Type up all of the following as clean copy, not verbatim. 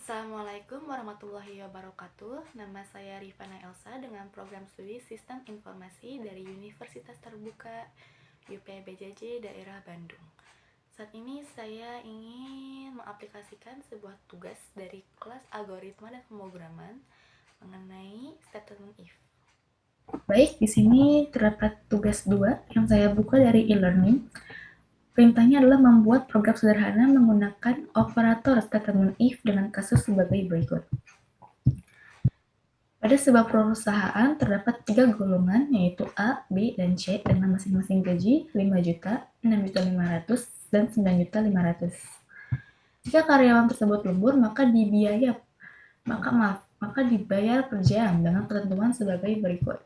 Assalamualaikum warahmatullahi wabarakatuh. Nama saya Rifana Elsa dengan program studi Sistem Informasi dari Universitas Terbuka UPBJJ Daerah Bandung. Saat ini saya ingin mengaplikasikan sebuah tugas dari kelas algoritma dan pemrograman mengenai statement if. Baik, di sini terdapat tugas 2 yang saya buka dari e-learning. Perintahnya adalah membuat program sederhana menggunakan operator statement if dengan kasus sebagai berikut. Pada sebuah perusahaan terdapat 3 golongan, yaitu A, B, dan C dengan masing-masing gaji 5 juta, 6.500.000, dan 9.500.000. Jika karyawan tersebut lembur, maka dibayar per jam dengan ketentuan sebagai berikut.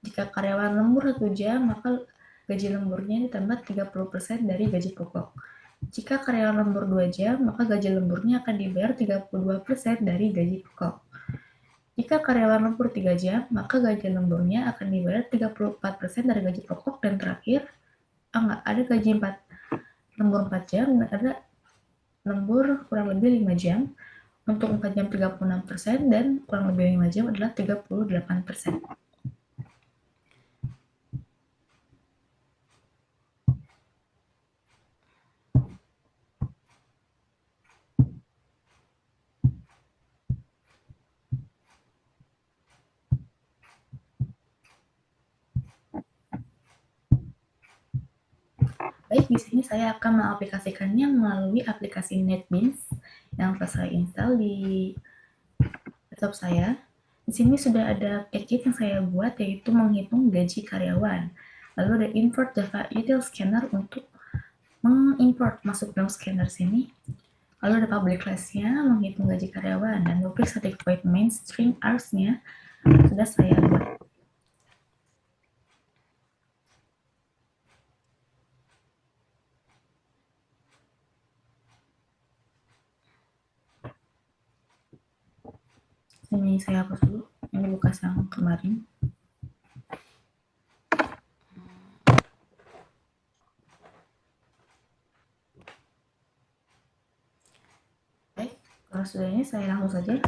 Jika karyawan lembur 1 jam, maka gaji lemburnya ditambah 30% dari gaji pokok. Jika karyawan lembur 2 jam, maka gaji lemburnya akan dibayar 32% dari gaji pokok. Jika karyawan lembur 3 jam, maka gaji lemburnya akan dibayar 34% dari gaji pokok. Dan terakhir, ada gaji lembur 4 jam dan ada lembur kurang lebih 5 jam. Untuk 4 jam 36% dan kurang lebih 5 jam adalah 38%. Baik, di sini saya akan mengaplikasikannya melalui aplikasi NetBeans yang telah saya install di laptop saya. Di sini sudah ada package yang saya buat, yaitu menghitung gaji karyawan. Lalu ada import Java Util Scanner untuk mengimport masuk dalam scanner sini. Lalu ada public class-nya, menghitung gaji karyawan, dan public static void main string args-nya sudah saya buat. Ini saya hapus dulu, ini bekas yang kemarin. Baik, kalau sudah ini saya langsung saja.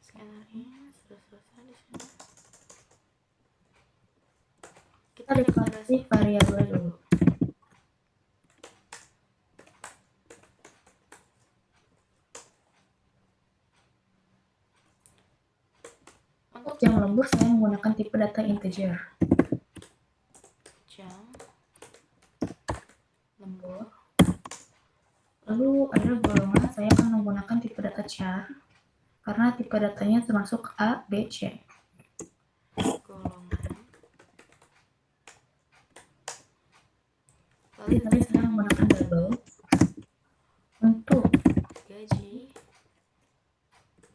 Scannernya sudah selesai di sini. Kita deklarasi variabel dulu. Untuk jam lembur saya menggunakan tipe data integer. Jam lembur. Lalu ada golongan, saya akan menggunakan tipe data char karena tipe datanya termasuk A, B, C. Golongan. Lalu nanti saya menggunakan double untuk gaji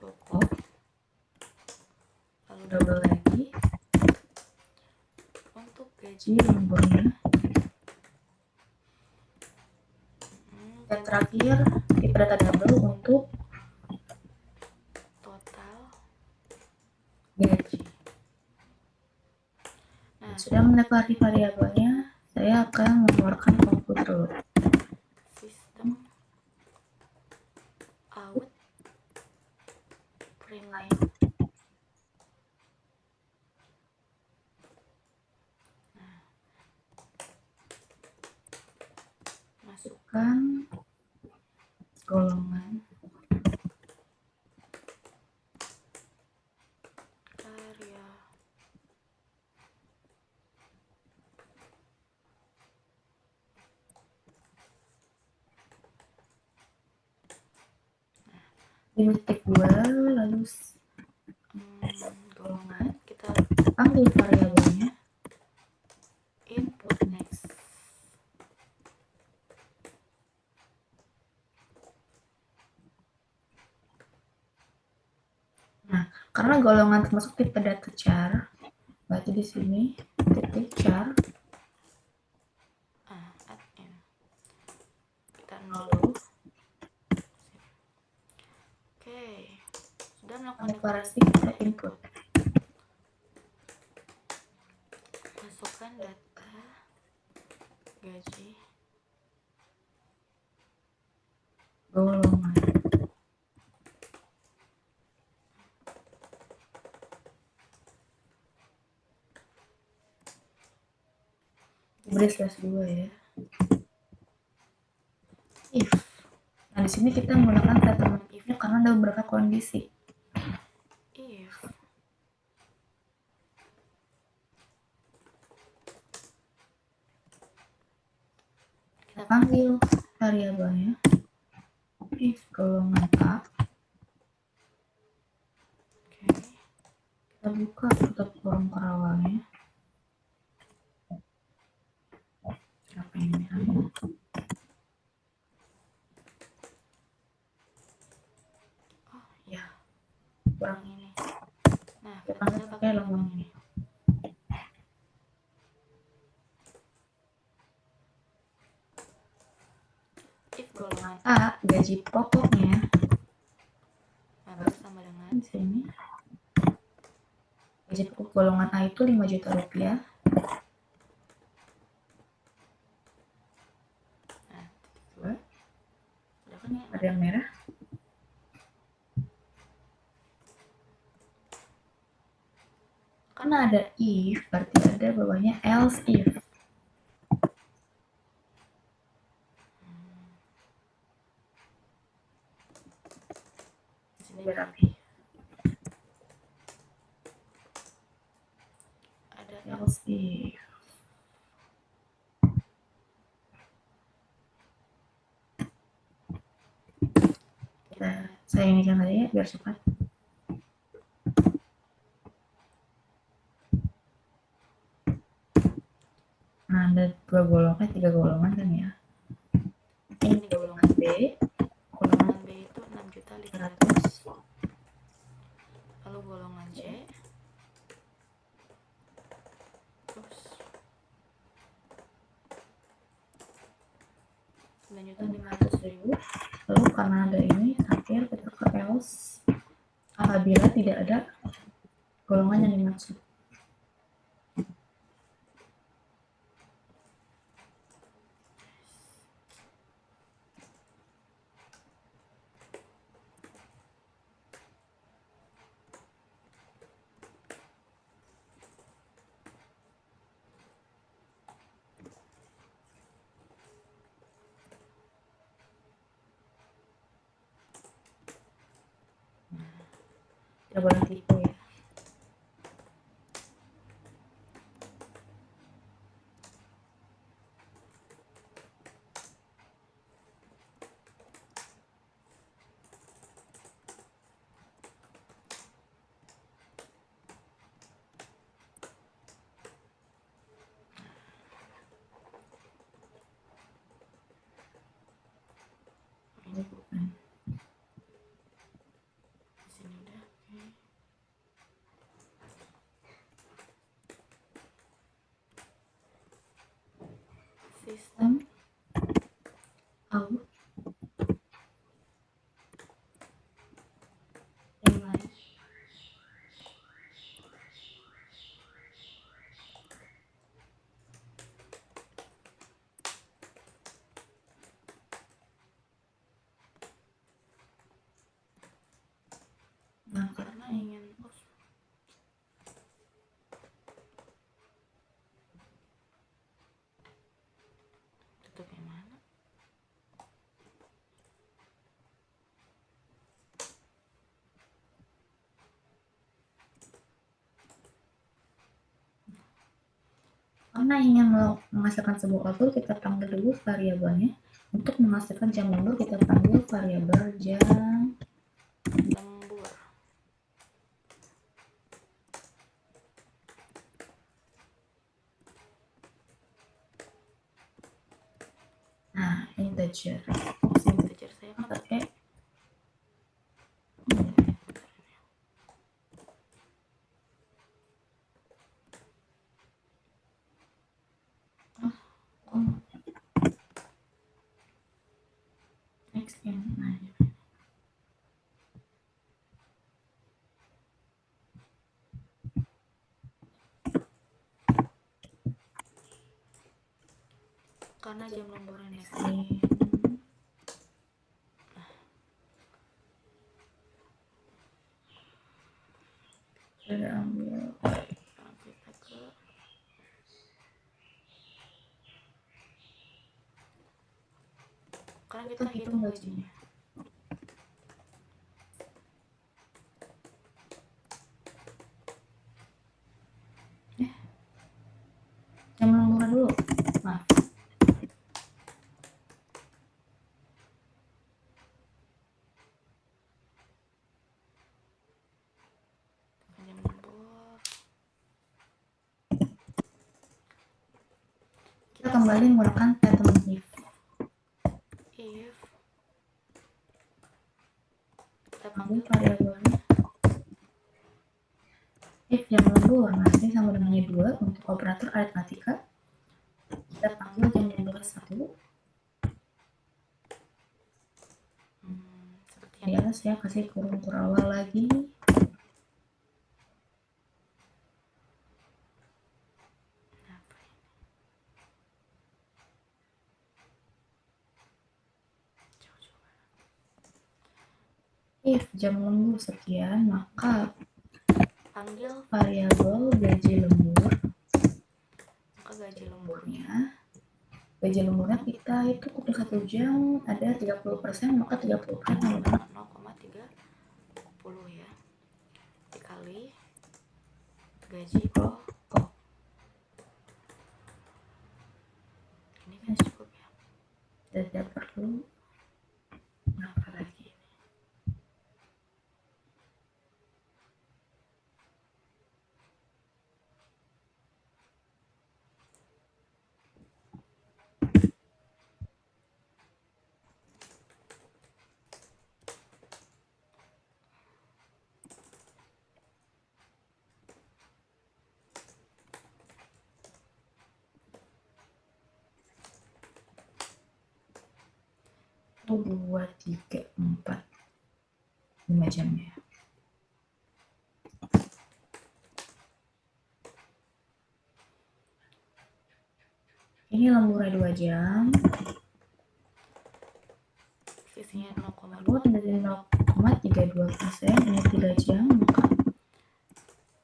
pokok. Lalu double lagi untuk gaji lemburnya. Dan terakhir tipe data double untuk total gaji. Nah, sudah mendeklarasi variabelnya, saya akan mengeluarkan output dulu. Sistem out print line. Nah, masukkan golongan karya. Limit take 2, lalu golongan, kita panggil variabelnya input next. Nah, karena golongan termasuk tipe data char, aja di sini, titik char. Kita nol dulu. Oke, sudah melakukan deklarasi, kita input. Masukkan data gaji golongan. Beri /2 ya. If. Nah, di sini kita menggunakan statement if-nya karena ada beberapa kondisi. If kita panggil variabelnya if golongan A. Oke. Kita buka tutup kurung kerawalnya. Apa ini? Oh ya, kurang ini. Nah, kita pakai lambang ini. If golongan A gaji pokoknya harus sama dengan sini. Gaji pokok golongan A itu 5 juta rupiah. Nah, coba. Udah kan ya, ada yang merah. Karena ada if, berarti ada bawahnya else if. Sini biar rapi. Ada else if. Saya ini kan aja ya biar cepat. Nah, ada 2 golongan, 3 golongan kan ya. Ini golongan B. Golongan B itu 6.500.000. Lalu golongan C. Terus 9.500.000. Lalu karena ada ini, terakhir kita ke else apabila tidak ada golongan yang dimaksud. Tidak boleh tipu ya. Ini bukan. Di sini udah. Oke. Sistem out image nah karena ingin tutup yang mana? Karena ingin menghasilkan sebuah output, kita panggil dulu variabelnya. Untuk menghasilkan jam lembur, kita panggil variabel jam lembur. Nah, integer. Integer saya pakai karena jam lemburnya naik. Sudah ambil. Kita ke karena kita hitung gajinya. Jam lemburnya dulu. Maaf. Jam lembur. Kita kembali menggunakan pattern if. Kita Ambil panggil variabelnya. If jam lembur, nanti sama dengannya 2 untuk operator aritmatika. Kita panggil jam lembur 1. Seperti Di atas saya kasih kurung awal lagi. If jam lembur sekian, maka panggil variabel gaji lembur. maka gaji lemburnya Gaji lemburnya kita itu untuk 1 jam ada 30%, maka 30% sama 0,30 ya, dikali gaji pokok. Ini kan cukup ya. Tidak perlu apa lagi. Oh, 2, 3, 4, 5 jam ya. Ini lemburnya 2 jam. Sisinya 0,2 dari 0,32%, ini 3 jam, maka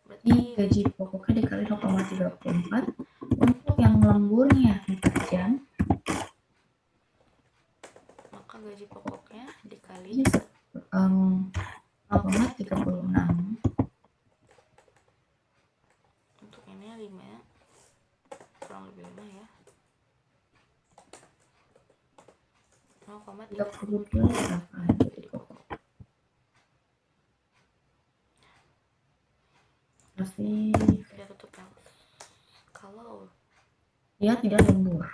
berarti gaji pokoknya dikali 0,34. Untuk yang lemburnya 4 jam, maka gaji pokoknya dikali 0,36. untuk ini 5 ya, kurang lebih 5 ya, 0,38 gaji pokok. Pasti tidak tutup ya. Kalau dia tidak lembur.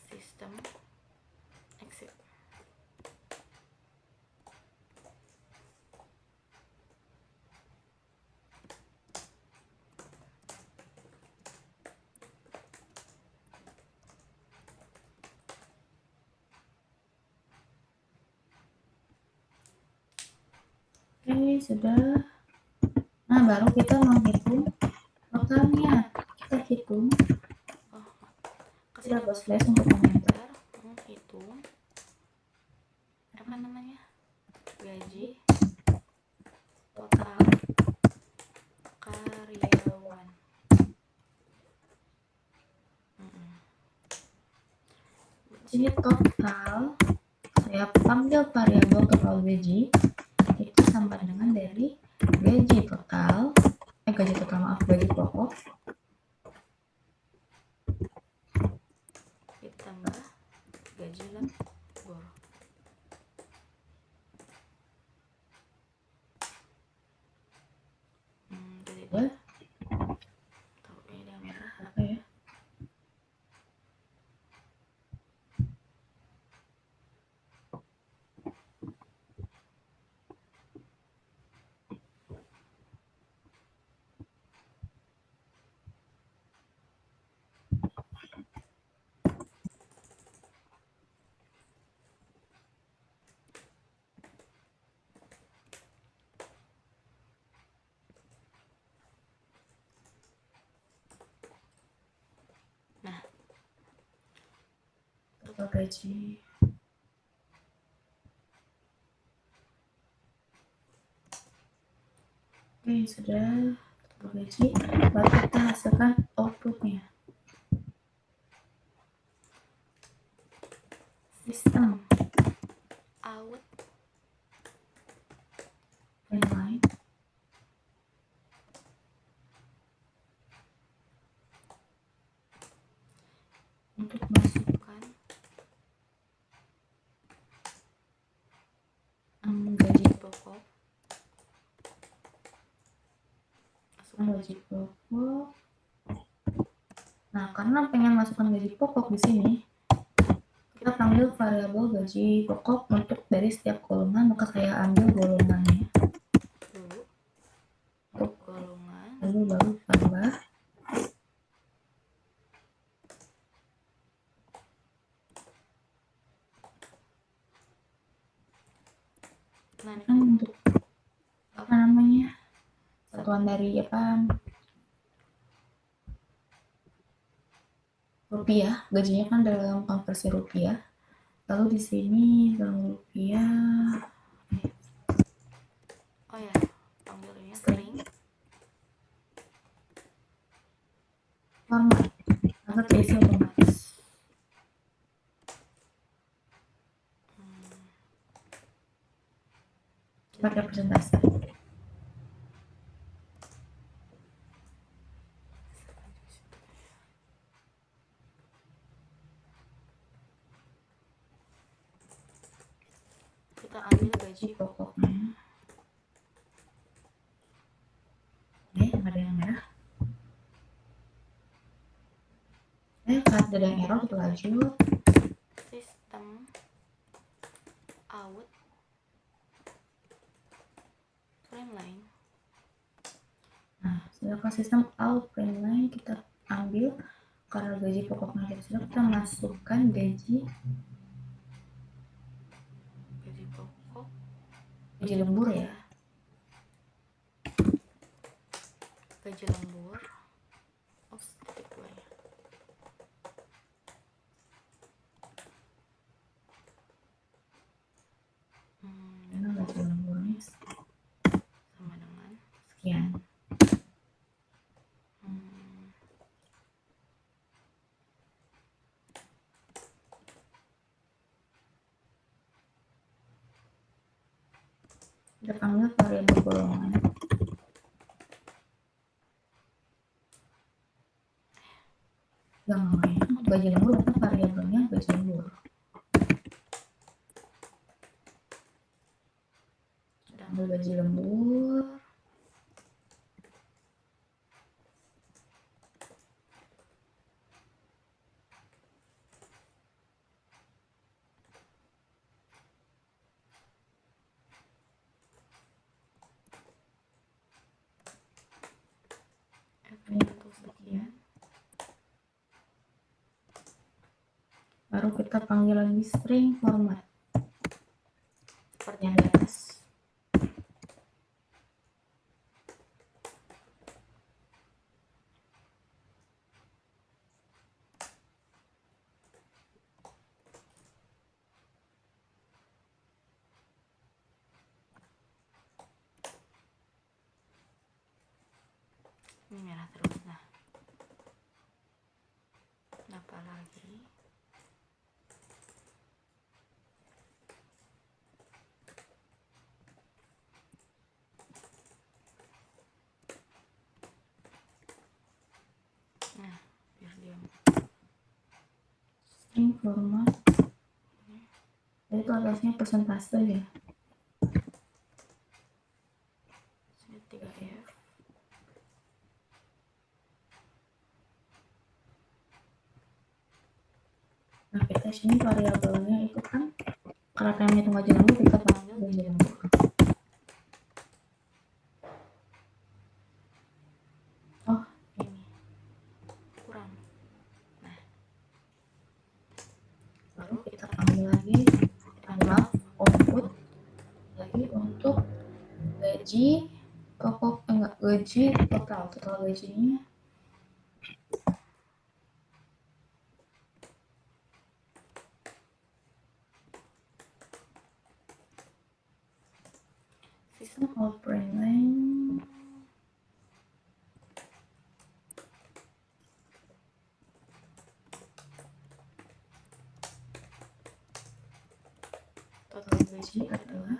sistem exit Oke, sudah. Nah, baru kita menghitung totalnya. Kita hitung. kasih Kita slash untuk komentar. menghitung apa namanya, gaji total karyawan. Ini total, saya panggil variabel total gaji itu sama dengan dari gaji total gaji pokok ditambah gaji lembur. Jadi ya. tahu ini yang merah Apa ya? total gaji. Oke, sudah total gaji. Baru kita hasilkan outputnya. Sistem out inline untuk masukkan gaji pokok, gaji pokok. Nah, karena pengen masukkan gaji pokok di sini, kita panggil variabel gaji pokok untuk dari setiap golongan, maka saya ambil golongannya dulu untuk golongan, lalu baru tambah. nah ini Kan untuk apa namanya, satuan dari apa, rupiah, gajinya kan dalam konversi rupiah. Lalu di sini dalam rupiah, oh ya panggil ini string format agar terisi otomatis. Pakai persentase. kita ambil gaji Pokoknya. Ada yang merah. Saat ada yang error kita lanjut. sistem out frame line. Nah, sedangkan sistem out frame line kita ambil karena gaji pokoknya kita masukkan gaji Pokok, gaji lembur ya. Gaji lembur. Oh, titik dua ya. Karena gaji lemburnya Sama dengan sekian. Kita panggil variabel golongan. Yang namanya gaji lembur atau variabelnya gaji lembur. Ambil gaji lembur. untuk sekian. Baru kita panggil lagi string format seperti yang di atas. Ini merah terus. Nah, apa lagi? Nah, biar diam. String format. Itu atasnya persentase ya. Sini 3F. Nah, kita sini variabelnya itu kan karena pengen hitung gaji lembur, kita panggil gaji lembur. Oh, Ini kurang. Nah, baru kita panggil lagi output lagi untuk gaji pokok, enggak, gaji total gajinya Sum of remaining total gaji adalah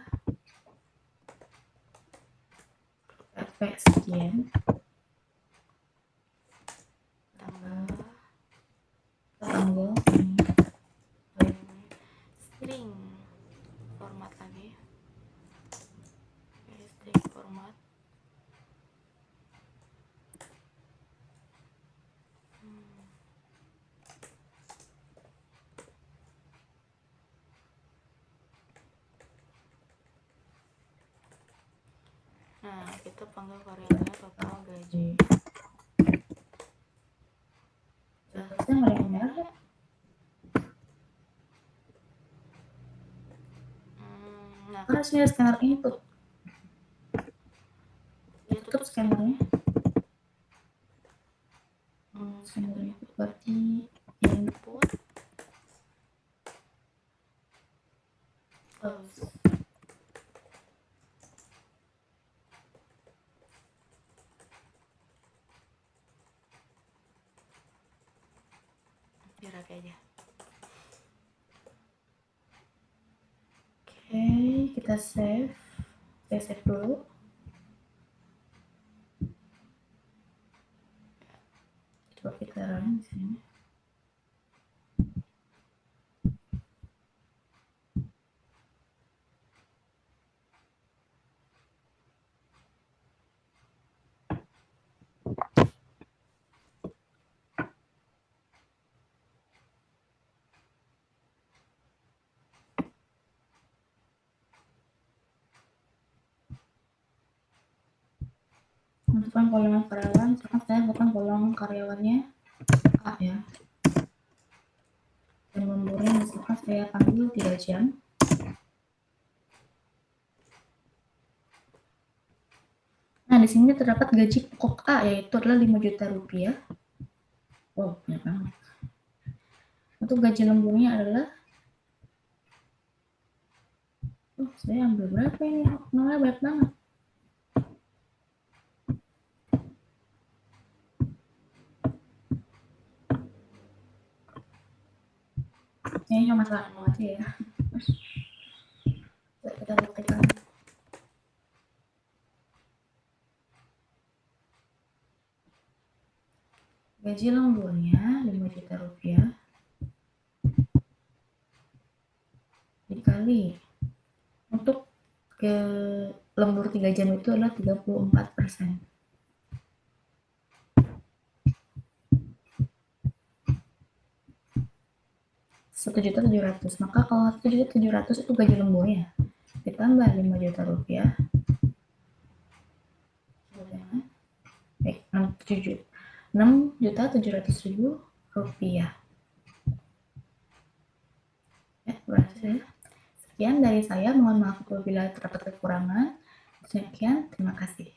FP sekian tambah tanggal string format lagi. Oke, string format. Nah, kita panggil variabelnya total gaji. jelasnya nggak ada yang merah ya? Nah, Karena sini ada scanner input. dia Tutup scannernya. Scanner input berarti input close. biar rapi aja. Oke, kita save. Saya save dulu. Coba kita run di sini. Masukkan kolom karyawan, sekarang saya bukan kolom karyawannya A ya. Dan lemburnya misalkan saya panggil 3 jam. Nah, di sini terdapat gaji pokok A yaitu adalah 5 juta rupiah. Wow, banyak banget. Untuk gaji lemburnya adalah saya ambil berapa ini? Nolnya banyak banget. Ini masalah aja ya. Kita buktikan. Gaji lemburnya 5 juta rupiah dikali untuk ke lembur 3 jam itu adalah 34%. 1.700.000. Maka kalau 1.700.000 itu gaji lemburnya ditambah 5 juta rupiah. 6.700.000 rupiah. Ya, berhasil. Sekian dari saya. Mohon maaf apabila terdapat kekurangan. Sekian, terima kasih.